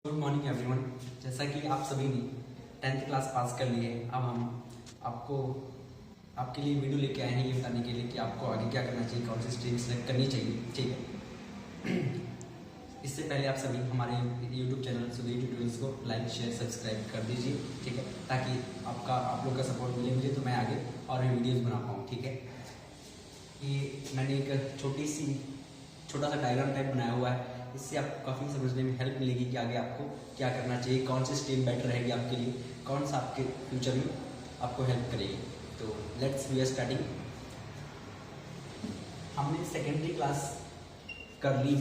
Good morning everyone. जैसा कि आप सभी ने 10th क्लास पास कर ली है, अब हम आपके लिए वीडियो लेके आए हैं ये बताने के लिए कि आपको आगे क्या करना चाहिए, कौन सी स्ट्रीम सेलेक्ट करनी चाहिए। ठीक है, इससे पहले आप सभी हमारे यूट्यूब चैनल सुधीर ट्यूटोरियल्स को लाइक शेयर सब्सक्राइब कर दीजिए। ठीक है, ताकि आप लोग का सपोर्ट मिले मुझे, तो मैं आगे और भी वीडियोज़ बना पाऊँ। ठीक है, ये मैंने एक छोटा सा डायग्राम टाइप बनाया हुआ है, इससे आपको काफ़ी समझने में हेल्प मिलेगी कि आगे आपको क्या करना चाहिए, कौन सी स्ट्रीम बेटर रहेगी आपके लिए, कौन सा आपके फ्यूचर में आपको हेल्प करेगी। तो लेट्स वी आर स्टार्टिंग। हमने सेकेंडरी क्लास कर ली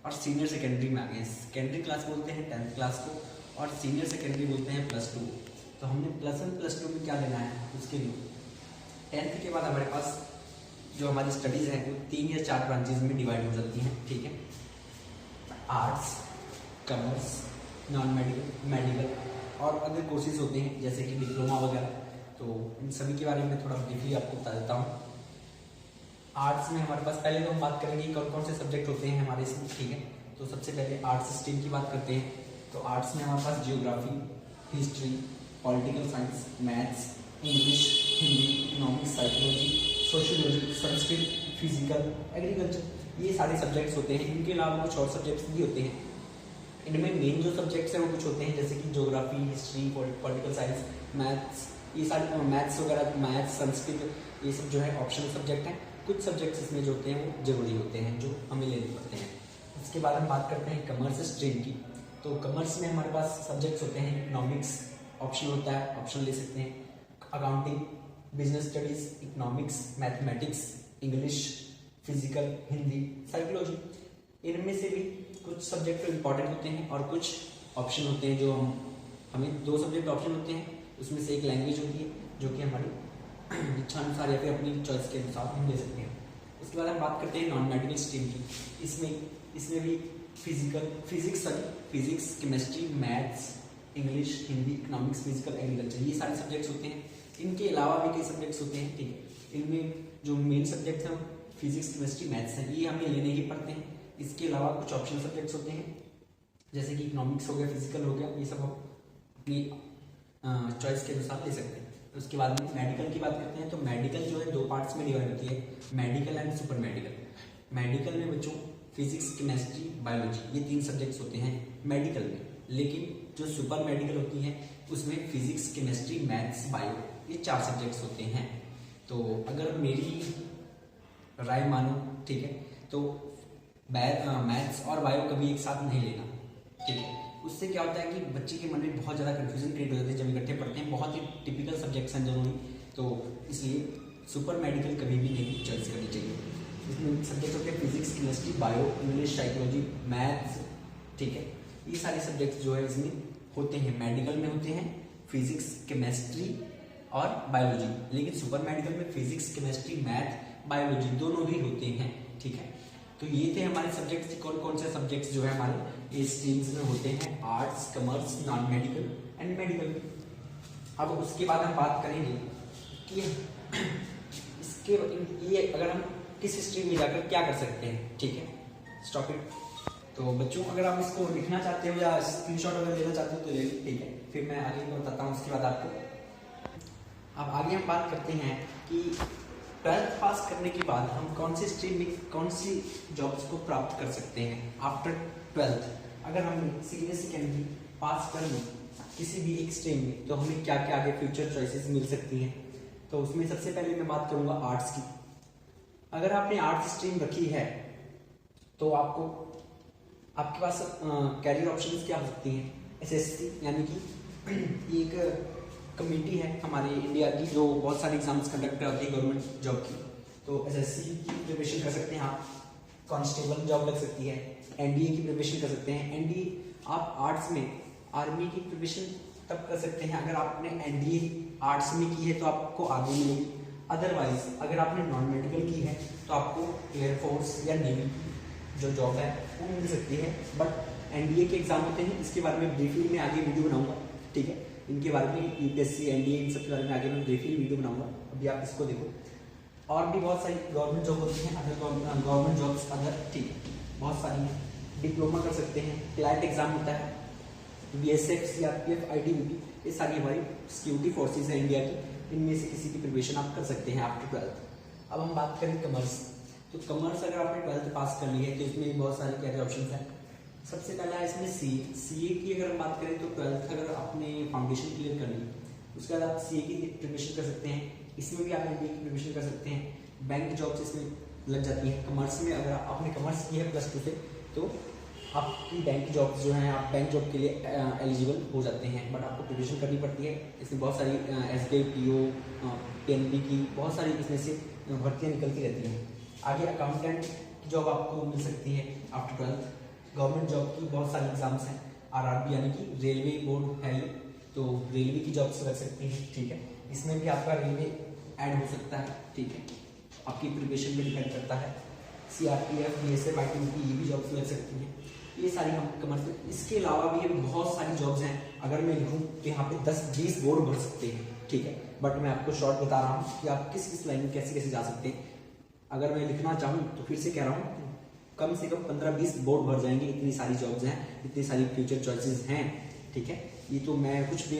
और सीनियर सेकेंडरी में आ गए। सेकेंडरी क्लास बोलते हैं 10th क्लास को और सीनियर सेकेंडरी बोलते हैं +2। तो हमने +1 +2 में क्या लेना है, उसके लिए 10th के बाद हमारे पास जो हमारी स्टडीज़ हैं वो 3 या 4 ब्रांचेज में डिवाइड हो जाती हैं। ठीक है, arts, commerce, non medical, medical और अदर कोर्सेज होते हैं जैसे कि डिप्लोमा वगैरह। तो इन सभी के बारे में थोड़ा ब्रीफली आपको बता देता हूँ। आर्ट्स में हमारे पास पहले तो हम बात करेंगे कौन कौन से सब्जेक्ट होते हैं हमारे इसमें। ठीक है, तो सबसे पहले आर्ट्स स्ट्रीम की बात करते हैं। तो आर्ट्स में हमारे पास geography, history, political science, maths, English, Hindi, economics, psychology, sociology, Sanskrit, physical, agriculture, ये सारे सब्जेक्ट्स होते हैं। इनके अलावा कुछ और सब्जेक्ट्स भी होते हैं। इनमें मेन जो सब्जेक्ट्स हैं वो कुछ होते हैं जैसे कि geography, history, political science, maths, ये सारे मैथ्स वगैरह, मैथ्स, संस्कृत, ये सब जो है ऑप्शनल सब्जेक्ट हैं। कुछ सब्जेक्ट्स इसमें जो होते हैं वो जरूरी होते हैं, जो हमें लेने पड़ते हैं। इसके बाद हम बात करते हैं कॉमर्स स्ट्रीम की। तो कॉमर्स में हमारे पास सब्जेक्ट्स होते हैं इकोनॉमिक्स ऑप्शनल होता है, ऑप्शन ले सकते हैं, accounting, business studies, economics, mathematics, English, physical, Hindi, psychology. इनमें से भी कुछ सब्जेक्ट इंपॉर्टेंट होते हैं और कुछ ऑप्शन होते हैं। जो हमें 2 सब्जेक्ट ऑप्शन होते हैं, उसमें से एक लैंग्वेज होती है जो कि हमारी इच्छा अनुसार या फिर अपनी चॉइस के अनुसार हम ले सकते हैं। उसके बाद हम बात करते हैं नॉन मेडिकल स्ट्रीम की। इसमें भी physics, chemistry, maths, English, Hindi, economics, physical, agriculture, ये सारे सब्जेक्ट्स होते हैं। इनके अलावा भी कई सब्जेक्ट्स होते हैं। ठीक है, इनमें जो मेन सब्जेक्ट्स हैं फिजिक्स, केमिस्ट्री, मैथ्स हैं, ये हमें लेने ही पड़ते हैं। इसके अलावा कुछ ऑप्शनल सब्जेक्ट्स होते हैं जैसे कि इकोनॉमिक्स हो गया, फिजिकल हो गया, ये सब हम अपनी चॉइस के अनुसार ले सकते हैं। उसके बाद में मेडिकल की बात करते हैं। तो मेडिकल जो है 2 पार्ट्स में डिवाइड होती है, medical and super medical. Medical में बच्चों फिजिक्स, केमिस्ट्री, बायोलॉजी, ये 3 सब्जेक्ट्स होते हैं मेडिकल में। लेकिन जो सुपर मेडिकल होती है उसमें फिजिक्स, केमिस्ट्री, मैथ्स, बायो, ये 4 सब्जेक्ट्स होते हैं। तो अगर मेरी राय मानो, ठीक है, तो मैथ्स और बायो कभी एक साथ नहीं लेना। ठीक है, उससे क्या होता है कि बच्चे के मन में बहुत ज़्यादा कन्फ्यूजन क्रिएट हो जाती है जब इकट्ठे पढ़ते हैं। बहुत ही टिपिकल सब्जेक्ट्स हैं दोनों ही, तो इसलिए सुपर मेडिकल कभी भी नहीं चॉइस करनी चाहिए। इसमें सब्जेक्ट होते हैं physics, chemistry, bio, English, psychology, maths. ठीक है, ये सारे सब्जेक्ट्स जो है इसमें होते हैं, मेडिकल में होते हैं फिजिक्स, केमिस्ट्री और बायोलॉजी। लेकिन सुपर मेडिकल में फिजिक्स, केमिस्ट्री, मैथ, बायोलॉजी दोनों ही होते हैं। ठीक है, तो ये थे हमारे सब्जेक्ट्स। कौन कौन से सब्जेक्ट्स जो है हमारे इस स्ट्रीम्स में होते हैं, arts, commerce, non medical and medical. अब उसके बाद हम बात करेंगे कि ये अगर हम किस स्ट्रीम में जाकर क्या कर सकते हैं। ठीक है, स्टॉप इट। तो बच्चों अगर आप इसको लिखना चाहते हो या स्क्रीनशॉट अगर लेना चाहते हो तो ले लो। ठीक है, फिर मैं आगे बताता हूँ उसके बाद आपको। अब आगे हम बात करते हैं कि 12th पास करने के बाद हम कौन सी स्ट्रीम में कौन सी जॉब्स को प्राप्त कर सकते हैं आफ्टर 12th। अगर हमने सीनियर सेकेंडरी पास कर ली किसी भी एक स्ट्रीम में, तो हमें क्या क्या आगे फ्यूचर चॉइसेस मिल सकती हैं। तो उसमें सबसे पहले मैं बात करूंगा आर्ट्स की। अगर आपने आर्ट्स स्ट्रीम रखी है तो आपके पास कैरियर ऑप्शंस क्या हो सकती हैं। SSC यानी कि एक कमेटी है हमारे इंडिया की जो बहुत सारे एग्जाम्स कंडक्ट कराती है गवर्नमेंट जॉब की। तो SSC की प्रिपरेशन कर सकते हैं आप, कांस्टेबल जॉब लग सकती है, NDA की प्रिपरेशन कर सकते हैं। NDA आप आर्ट्स में आर्मी की प्रिपरेशन तब कर सकते हैं अगर आपने NDA आर्ट्स में की है तो आपको आर्मी मिलेगी। अदरवाइज अगर आपने नॉन मेडिकल की है तो आपको एयरफोर्स या नेवी जो जॉब है वो मिल सकती है। बट NDA के एग्जाम होते हैं, इसके बारे में ब्रीफली मैं आगे वीडियो बनाऊंगा। ठीक है, इनके बारे में UPSC, NDA, इन सब के बारे में आगे मैं ब्रीफली वीडियो बनाऊंगा, अभी आप इसको देखो। और भी बहुत सारी गवर्नमेंट जॉब होती हैं, अदर गवर्नमेंट जॉब्स अदर, ठीक है, बहुत सारी हैं। डिप्लोमा कर सकते हैं, क्लैट एग्जाम होता है, BSF, CRPF, ITBP, ये सारी हमारी सिक्योरिटी फोर्सेज हैं इंडिया की, इनमें से किसी की प्रिपरेशन आप कर सकते हैं आफ्टर 12th। अब हम बात करें कॉमर्स, तो कॉमर्स अगर आपने 12th पास कर ली है तो इसमें बहुत सारे क्या ऑप्शन हैं। सबसे पहला है इसमें CA की अगर हम बात करें तो 12th अगर आपने फाउंडेशन क्लियर कर ली उसके बाद आप CA की प्रिपरेशन कर सकते हैं, इसमें भी आप MBA की प्रिपरेशन कर सकते हैं, बैंक जॉब्स इसमें लग जाती है। कॉमर्स में अगर आपने कॉमर्स की है +2 से तो आपकी बैंक जॉब जो है आप बैंक जॉब के लिए एलिजिबल हो जाते हैं, बट आपको प्रिपरेशन करनी पड़ती है। इसमें बहुत सारी SBI PO PNB की बहुत सारी इसमें से भर्तियाँ निकलती रहती हैं। आगे अकाउंटेंट की जॉब आपको मिल सकती है आफ्टर 12th। गवर्नमेंट जॉब की बहुत सारी एग्जाम्स हैं, RRB यानी कि रेलवे बोर्ड है ये, तो रेलवे की जॉब्स लग सकती हैं, ठीक है। इसमें भी आपका रेलवे ऐड हो सकता है, ठीक है, आपकी प्रिपरेशन पे डिपेंड करता है। CRPF, BSF, ITBP ये भी जॉब्स लग सकती हैं, ये सारी हम कॉमर्स में। इसके अलावा भी बहुत सारी जॉब्स हैं, अगर मैं लिखूँ तो यहाँ पे 10-20 बोर्ड भर सकते हैं, ठीक है, बट मैं आपको शॉर्ट बता रहा हूँ कि आप किस किस लाइन में कैसे कैसे जा सकते हैं। अगर मैं लिखना चाहूँ तो फिर से कह रहा हूँ कम से कम 15-20 बोर्ड भर जाएंगे, इतनी सारी जॉब्स हैं, इतनी सारी फ्यूचर चॉइसेस हैं, ठीक है। ये तो मैं कुछ भी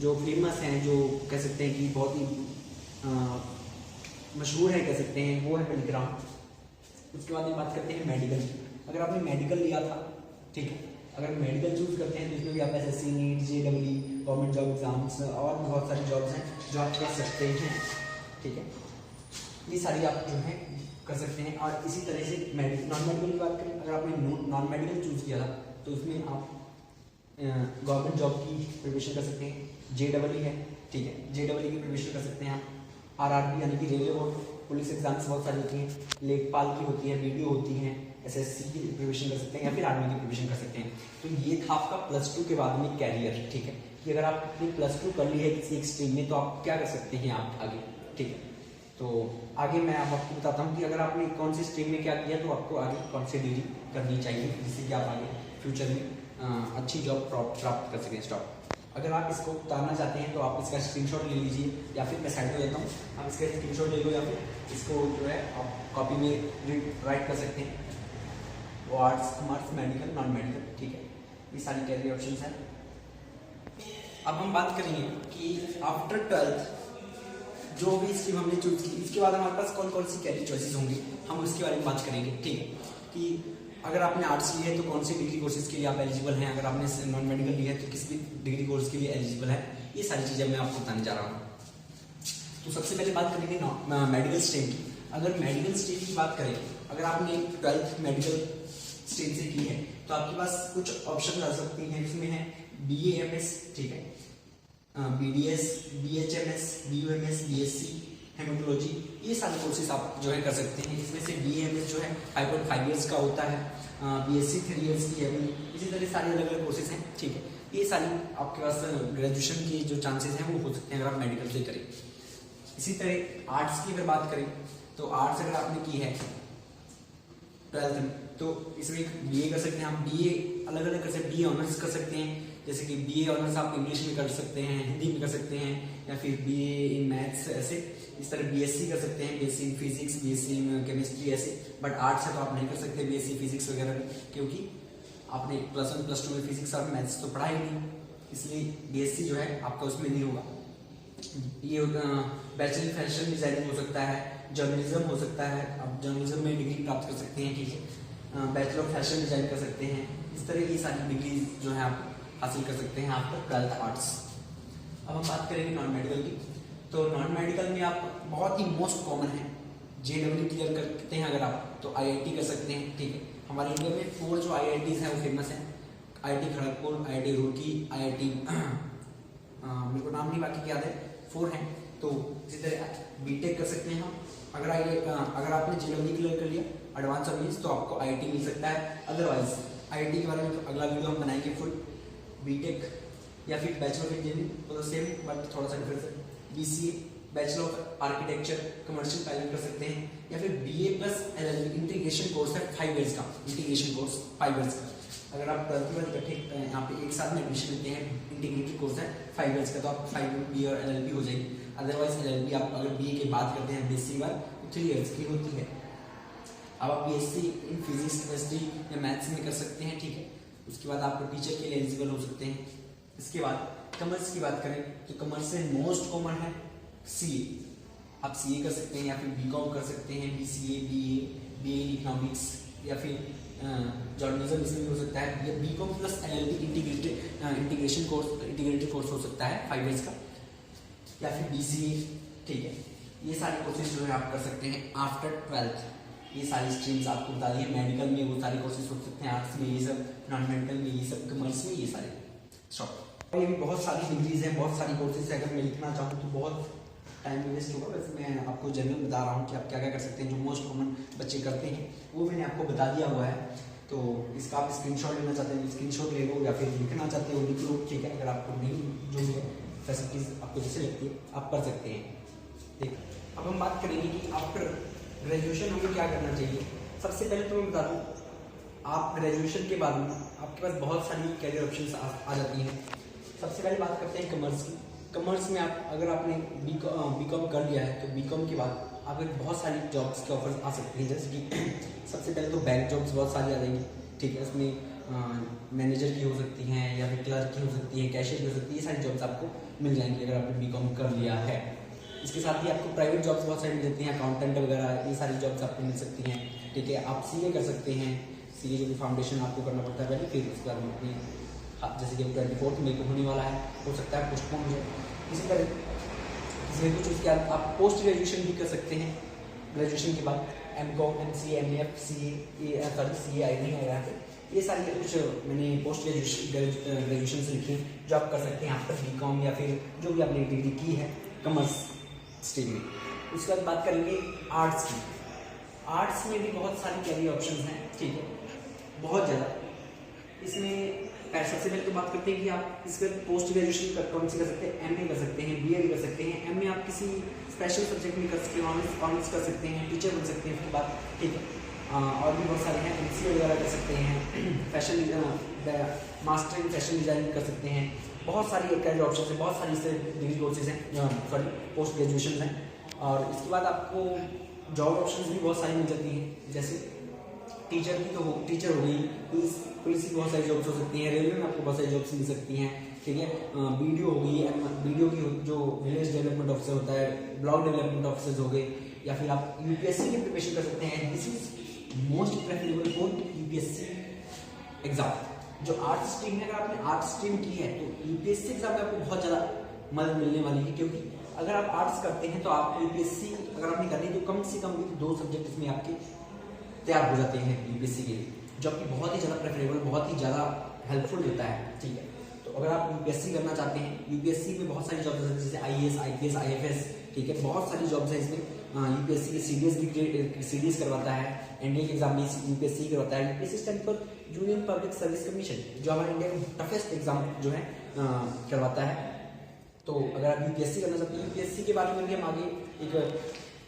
जो फेमस हैं, जो कह सकते हैं कि बहुत ही मशहूर है कह सकते हैं, वो है मैं लिख रहा हूँ। उसके बाद ये बात करते हैं मेडिकल की। अगर आपने मेडिकल लिया था, ठीक है, अगर मेडिकल चूज करते हैं तो इसमें भी आप SSC, NEET, JEE, government job exams और भी बहुत सारी जॉब्स हैं जो आप कर सकते हैं, ठीक है, ये सारी आप जो है कर सकते हैं। और इसी तरह से नॉन मेडिकल की बात करें, अगर आपने नॉन मेडिकल चूज किया था तो उसमें आप गवर्नमेंट जॉब की प्रिपरेशन कर सकते हैं, JEE है, ठीक है, JEE की प्रिपरेशन कर सकते हैं आप। RRB यानी कि रेलवे बोर्ड पुलिस एग्जाम्स बहुत सारी होती हैं, लेखपाल की होती है, BDO होती हैं, SSC की प्रिपरेशन कर सकते हैं या फिर आर्मी की प्रिपरेशन कर सकते हैं। तो ये था आपका +2 के बाद में कैरियर, ठीक है, कि अगर आपने +2 कर ली है किसी एक स्ट्रीम में तो आप क्या कर सकते हैं आप आगे, ठीक है। तो आगे मैं आपको बताता हूँ कि अगर आपने कौन सी स्ट्रीम में क्या किया तो आपको आगे कौन सी डिग्री करनी चाहिए जिससे कि आप आगे फ्यूचर में अच्छी जॉब प्राप्त कर सकें। स्टॉप, अगर आप इसको उतारना चाहते हैं तो आप इसका स्क्रीनशॉट ले लीजिए, या फिर मैं साइड में देता हूँ, आप इसका स्क्रीनशॉट ले लो या फिर इसको जो है आप कॉपी में राइट कर सकते हैं। वो arts, commerce, medical, non medical, ठीक है, ये सारी कैरियर ऑप्शंस हैं। अब हम बात करेंगे कि आफ्टर 12th जो भी स्ट्रीम हमने चूज की, इसके बाद हमारे पास कौन कौन सी कैरियर चॉइसेस होंगी, हम उसके बारे में बात करेंगे, ठीक है। कि अगर आपने आर्ट्स ली है तो कौन सी डिग्री कोर्सेज के लिए आप एलिजिबल हैं, अगर आपने नॉन मेडिकल लिया है तो किस भी डिग्री कोर्स के लिए एलिजिबल है, ये सारी चीज़ें मैं आपको बताने जा रहा हूँ। तो सबसे पहले बात करेंगे मेडिकल स्ट्रीम की। अगर मेडिकल स्ट्रीम की बात करें, अगर आपने 12th मेडिकल स्ट्रीम से की है तो आपके पास कुछ ऑप्शन आ सकती हैं, इसमें है BA MS, ठीक है, BDS, BHMS, BUMS, BSc, haematology, ये सारे कोर्सेज आप जो है कर सकते हैं। इसमें से BAMS जो है 5.5 ईयर्स का होता है, BSc 3 ईयर्स की है, इसी तरह सारे अलग अलग कोर्सेज हैं, ठीक है। ये सारी आपके पास ग्रेजुएशन की जो चांसेस हैं वो हो सकते हैं अगर आप मेडिकल से करें। इसी तरह आर्ट्स की अगर बात करें तो आर्ट्स अगर आपने की है 12th में तो इसमें BA कर सकते हैं आप, BA अलग अलग कर सकते हैं, BA ऑनर्स कर सकते हैं, जैसे कि BA ऑनर्स आप इंग्लिश में कर सकते हैं, हिंदी में कर सकते हैं, या फिर BA इन मैथ्स, ऐसे इस तरह BSc कर सकते हैं, BSc in physics, BSc in chemistry, ऐसे। बट आर्ट्स है तो आप नहीं कर सकते BSc फिजिक्स वगैरह, क्योंकि आपने +1 +2 में फिजिक्स और मैथ्स तो पढ़ा ही नहीं, इसलिए BSc जो है आपका उसमें नहीं होगा। ये बैचलर फैशन डिजाइनिंग हो सकता है, जर्नलिज्म हो सकता है, आप जर्नलिज्म में डिग्री प्राप्त कर सकते हैं, ठीक है, बैचलर ऑफ फैशन डिजाइन कर सकते हैं, इस तरह की सारी डिग्री जो है आप हासिल कर सकते हैं आफ्टर 12th आर्ट्स। अब हम बात करेंगे नॉन मेडिकल की। तो नॉन मेडिकल में आप बहुत ही मोस्ट कॉमन है JEE क्लियर करते हैं अगर आप तो IIT कर सकते हैं, ठीक है। हमारे इंडिया में 4 जो IITs हैं वो फेमस हैं, IIT Kharagpur, IIT Roorkee, IIT मेरे को नाम नहीं बाकी याद है, 4 हैं। तो इसी तरह BTech कर सकते हैं हम, अगर आपने JEE क्लियर कर लिया एडवांस और मीन्स तो आपको IIT मिल सकता है। अदरवाइज IIT के बारे में अगला वीडियो हम बनाएंगे फुल। BTech या फिर बैचलर ऑफ इंजीनियरिंग तो सेम बट थोड़ा सा डिफरेंस है, BCA bachelor of architecture commercial pilot कर सकते हैं, या फिर BA + LLB इंटीग्रेशन कोर्स है 5 इयर्स का, इंटीग्रेशन कोर्स 5 इयर्स का। अगर आप 12th इकट्ठे यहाँ पे एक साथ में एडमिशन लेते हैं, इंटीग्रेटेड कोर्स है 5 इयर्स का, तो आप 5 BA और LLB हो जाएगी। अदरवाइज LLB आप अगर BA की बात करते हैं BSc बार तो 3 इयर्स की होती है। अब आप BSc इन फिजिक्स, केमिस्ट्री या मैथ्स में कर सकते हैं, ठीक है। उसके बाद आप टीचर के लिए एलिजिबल हो सकते हैं। इसके बाद कॉमर्स की बात करें तो कॉमर्स से मोस्ट कॉमन है सीए। आप सीए कर सकते हैं या फिर बीकॉम कर सकते हैं, बीसीए, बीए इकोनॉमिक्स या फिर जर्नलिज्म इसमें भी हो सकता है। या BCom plus LLB integrated course हो सकता है 5 इयर्स का, या फिर बीसीए। ठीक है, ये सारे कोर्सेज जो है आप कर सकते हैं आफ्टर 12th। ये सारी स्ट्रीम्स आपको बता दी है। मेडिकल में वो सारे कोर्सेज हो सकते हैं, आर्ट्स में ये सब, नॉन मेडिकल में ये सब, कॉमर्स में ये सारे। ये भी बहुत सारी डिग्रीज हैं, बहुत सारी कोर्सेज है। अगर मैं लिखना चाहूँ तो बहुत टाइम वेस्ट होगा, वैसे मैं आपको जनरल बता रहा हूँ कि आप क्या क्या कर सकते हैं। जो मोस्ट कॉमन बच्चे करते हैं वो मैंने आपको बता दिया हुआ है। तो इसका आप स्क्रीनशॉट लेना चाहते हैं स्क्रीनशॉट ले लो, या फिर लिखना चाहते हो लिख लो। ठीक है, अगर आपको नहीं जो भी फैसिलिटीज आपको जैसे लगती है आप कर सकते हैं। ठीक, अब हम बात करेंगे कि आफ्टर ग्रेजुएशन हमें क्या करना चाहिए। सबसे पहले तो मैं बता दूँ, आप ग्रेजुएशन के बाद में आपके पास बहुत सारी कैरियर ऑप्शंस आ जाती हैं। सबसे पहले बात करते हैं कॉमर्स की। कॉमर्स में आप अगर आपने बीकॉम कर लिया है तो बीकॉम के बाद आपको बहुत सारी जॉब्स के ऑफर्स आ सकती हैं। जैसे कि सबसे पहले तो बैंक जॉब्स बहुत सारी आ जाएंगी। ठीक है, उसमें मैनेजर की हो सकती हैं या फिर क्लर्क की हो सकती है, कैशियर की हो सकती है। ये सारी जॉब्स आपको मिल जाएंगी अगर आपने बीकॉम कर लिया है। इसके साथ ही आपको प्राइवेट जॉब्स बहुत सारी मिल जाती हैं, अकाउंटेंट वगैरह, ये सारी जॉब्स आपको मिल सकती हैं। ठीक है, आप सीए कर सकते हैं। सीए जो भी फाउंडेशन आपको करना पड़ता है पहले, फिर उसके बाद अपनी जैसे कि 24 मई को होने वाला है, हो सकता है पोस्टपोन हो जाए। इसी तरह इसमें कुछ उसके बाद आप पोस्ट ग्रेजुएशन भी कर सकते हैं। ग्रेजुएशन के बाद MCom, MCA, MF, CA, CA आई नहीं है यहाँ पे। ये सारी कुछ मैंने पोस्ट ग्रेजुएशन से लिखी जो आप कर सकते हैं आफ्टर बीकॉम या फिर जो भी आपने डिग्री की है कॉमर्स स्ट्रीम में। उसके बाद बात करेंगे आर्ट्स की। आर्ट्स में भी बहुत सारी कैरियर ऑप्शंस हैं। ठीक है, बहुत ज़्यादा। इसमें सबसे पहले तो बात करते हैं कि आप इसमें पोस्ट ग्रेजुएशन कौन सी कर सकते हैं। एमए कर सकते हैं, बीए भी कर सकते हैं। एमए आप किसी स्पेशल सब्जेक्ट में कर सकते हैं, ऑनर्स कर सकते हैं, टीचर बन सकते हैं उसके बाद। ठीक है, और भी बहुत सारे हैं। एमसीए वगैरह कर सकते हैं, fashion master in fashion designing कर सकते हैं। बहुत सारी कैरियर ऑप्शन है, बहुत सारी इससे डिग्री कोर्सेज हैं, सॉरी पोस्ट ग्रेजुएशन हैं। और इसके बाद आपको जॉब ऑप्शन भी बहुत सारी मिल जाती हैं। जैसे टीचर की तो टीचर हो गई, पुलिस की बहुत सारी जॉब्स हो सकती हैं, रेलवे में आपको बहुत सारी जॉब्स मिल सकती हैं। ठीक है, बीडीओ हो गई, बीडीओ की जो विलेज डेवलपमेंट ऑफिसर होता है, ब्लॉक डेवलपमेंट ऑफिसर्स हो गए, या फिर आप यूपीएससी की प्रिपरेशन कर सकते हैं। This is most preferable for UPSC exam. जो आर्ट्स स्ट्रीम है, अगर आपने आर्ट्स स्ट्रीम की है तो यूपीएससी एग्जाम में आपको बहुत ज़्यादा मदद मिलने वाली है, क्योंकि अगर आप आर्ट्स करते हैं तो आप यूपीएससी अगर आपने करनी तो कम से कम भी 2 सब्जेक्ट इसमें आपके तैयार हो जाते हैं यूपीएससी के लिए, जो कि बहुत ही ज़्यादा प्रेफरेबल, बहुत ही ज़्यादा हेल्पफुल होता है। ठीक है, तो अगर आप यूपीएससी करना चाहते हैं, यूपीएससी में बहुत सारी जॉब्स हैं जैसे आईएएस, आईपीएस, आईएफएस। ठीक है, बहुत सारी जॉब्स हैं इसमें। यूपीएससी की सीडीएस करवाता है, एनडीए के एग्जाम भी यूपीएससी करवाता है। UPSC stand for union public service commission, जो हमारे इंडिया का टफेस्ट एग्जाम जो है करवाता है। तो अगर आप यूपीएससी करना चाहते हैं, यूपीएससी के बारे में भी हम आगे एक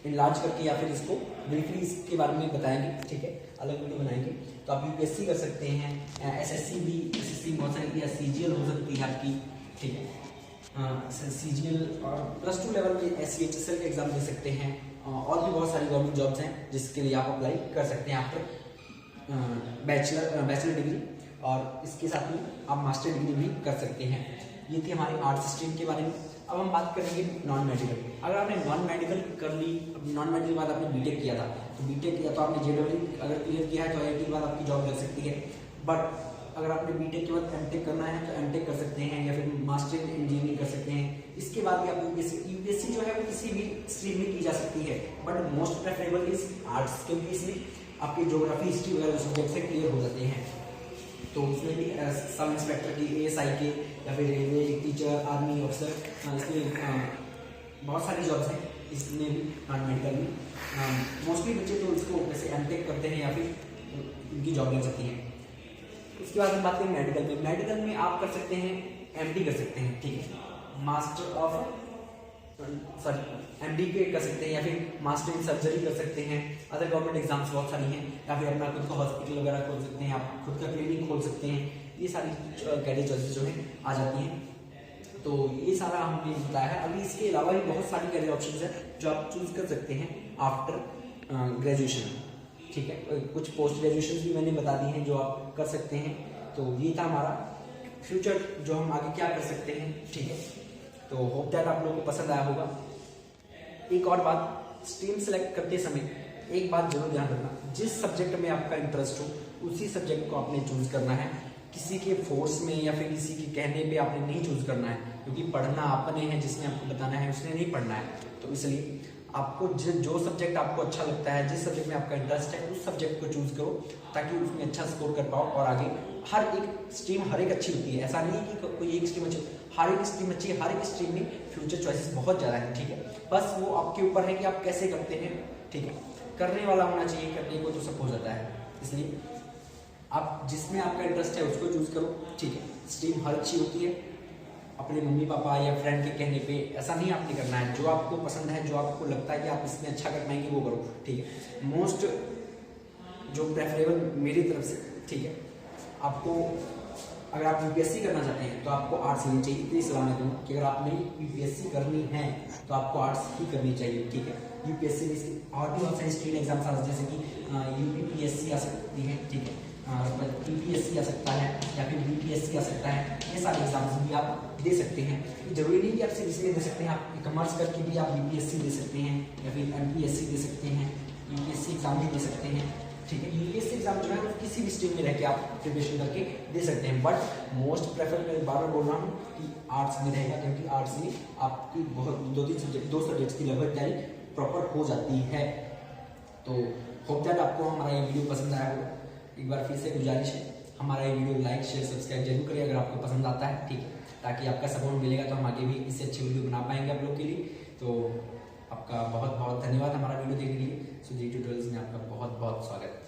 इनलार्ज करके या फिर इसको ब्रीफली इसके बारे में बताएंगे। ठीक है, अलग वीडियो बनाएंगे। तो आप यूपीएससी कर सकते हैं, एसएससी भी, एसएससी बहुत सारी, या सीजीएल हो सकती है आपकी। ठीक है, सीजीएल और +2 लेवल में एससीएचएसएल के एग्जाम दे सकते हैं। और भी बहुत सारी गवर्नमेंट जॉब्स हैं जिसके लिए आप अप्लाई कर सकते हैं आफ्टर बैचलर डिग्री, और इसके साथ में आप मास्टर डिग्री भी कर सकते हैं। ये थी हमारी आर्ट्स स्ट्रीम के बारे में। अब हम बात करेंगे नॉन मेडिकल। अगर आपने नॉन मेडिकल कर ली, नॉन मेडिकल के बाद आपने बीटेक किया था, तो बीटेक किया तो आपने जेडब्ल्यू अगर क्लियर किया है तो आईआईटी के बाद आपकी जॉब लग सकती है। बट अगर आपने बीटेक के बाद एमटेक करना है तो एमटेक कर सकते हैं, या फिर मास्टर इन इंजीनियरिंग कर सकते हैं। इसके बाद भी आप यूपीएससी जो है वो किसी भी स्ट्रीम में की जा सकती है, but most preferable is arts, क्योंकि इसमें आपकी ज्योग्राफी, हिस्ट्री वगैरह सब्जेक्ट से क्लियर हो जाते हैं। तो उसमें भी सब इंस्पेक्टर की, एएसआई के, या फिर रेलवे, टीचर, आर्मी ऑफिसर, इसमें बहुत सारी जॉब्स हैं इसमें भी, नॉन मेडिकल में। मोस्टली बच्चे तो इसको वैसे एमटेक करते हैं या फिर उनकी जॉब लग सकती है। उसके बाद हम बात करें मेडिकल में। मेडिकल में आप कर सकते हैं, एमडी कर सकते हैं। ठीक है, मास्टर ऑफ एमडी के कर सकते हैं, या फिर मास्टर इन सर्जरी कर सकते हैं। अदर गवर्नमेंट एग्जाम्स बहुत सारी हैं, या फिर अपना खुद का हॉस्पिटल वगैरह खोल सकते हैं, आप खुद का क्लिनिक खोल सकते हैं। ये सारी कैरियर चॉइसेस जो है आ जाती हैं। तो ये सारा हमने बताया है। अभी इसके अलावा भी बहुत सारी कैरियर ऑप्शंस हैं जो आप चूज कर सकते हैं आफ्टर ग्रेजुएशन। ठीक है, कुछ पोस्ट ग्रेजुएशन भी मैंने बता दी हैं जो आप कर सकते हैं। तो ये था हमारा फ्यूचर, जो हम आगे क्या कर सकते हैं, ठीक है। तो होप दैट आप लोगों को पसंद आया होगा। एक और बात, स्ट्रीम सेलेक्ट करते समय एक बात जरूर ध्यान रखना, जिस सब्जेक्ट में आपका इंटरेस्ट हो उसी सब्जेक्ट को आपने चूज करना है। किसी के फोर्स में या फिर किसी के कहने पे आपने नहीं चूज करना है, क्योंकि पढ़ना आपने है, जिसने आपको बताना है उसने नहीं पढ़ना है। तो इसलिए आपको जो सब्जेक्ट आपको अच्छा लगता है, जिस सब्जेक्ट में आपका इंटरेस्ट है, उस सब्जेक्ट को चूज करो ताकि उसमें अच्छा स्कोर कर पाओ और आगे। हर एक स्ट्रीम हर एक अच्छी होती है, ऐसा नहीं है कि कोई एक स्ट्रीम अच्छी, हर एक स्ट्रीम अच्छी है। हर एक स्ट्रीम में फ्यूचर चॉइसेस बहुत ज़्यादा है, ठीक है। बस वो आपके ऊपर है कि आप कैसे करते हैं, ठीक है। करने वाला होना चाहिए, करने को तो सब हो जाता है। इसलिए आप जिसमें आपका इंटरेस्ट है उसको चूज करो, ठीक है। स्ट्रीम हर अच्छी होती है, अपने मम्मी पापा या फ्रेंड के कहने पे ऐसा नहीं आपने करना है। जो आपको पसंद है, जो आपको लगता है कि आप इसमें अच्छा कर पाएंगे, वो करो, ठीक है। मोस्ट जो प्रेफरेबल मेरी तरफ से, ठीक है, आपको अगर आप यूपीएससी करना चाहते हैं तो आपको आर्ट्स लेनी चाहिए। इतनी सलाह मैं दूँ कि अगर आपने यूपीएससी करनी है तो आपको आर्ट्स ही करनी चाहिए, ठीक है। यूपीएससी में और भी बहुत सारे स्टेट एग्जाम्स आ जैसे कि यूपीपीएससी आ सकती है, ठीक है, पीपीएससी आ सकता है या फिर बीपीएससी आ सकता है। ये सारे एग्जाम्स भी आप दे सकते हैं। जरूरी नहीं कि आप सिर्फ इसमें दे सकते हैं, आप कॉमर्स करके भी आप यूपीएससी दे सकते हैं या फिर एमपीएससी दे सकते हैं, यूपीएससी एग्जाम भी दे सकते हैं, ठीक है। यूपीएससी एग्जाम जो है किसी भी स्ट्रीम में रह के आप प्रिपरेशन करके दे सकते हैं, बट मोस्ट प्रेफर मैं बार बार बोल रहा हूँ कि आर्ट्स में रहेगा, क्योंकि आर्ट्स में आपकी बहुत दो सब्जेक्ट्स की लगभग तैयारी प्रॉपर हो जाती है। तो होप दैट आपको हमारा ये वीडियो पसंद आया होगा। एक बार फिर से गुजारिश है, हमारा ये वीडियो लाइक शेयर सब्सक्राइब जरूर करिए अगर आपको पसंद आता है, ठीक है, ताकि आपका सपोर्ट मिलेगा तो हम आगे भी इससे अच्छी वीडियो बना पाएंगे आप लोग के लिए। तो आपका बहुत बहुत धन्यवाद हमारा वीडियो देखने के लिए। सुजीत ट्यूटोरियल्स में आपका बहुत बहुत स्वागत है।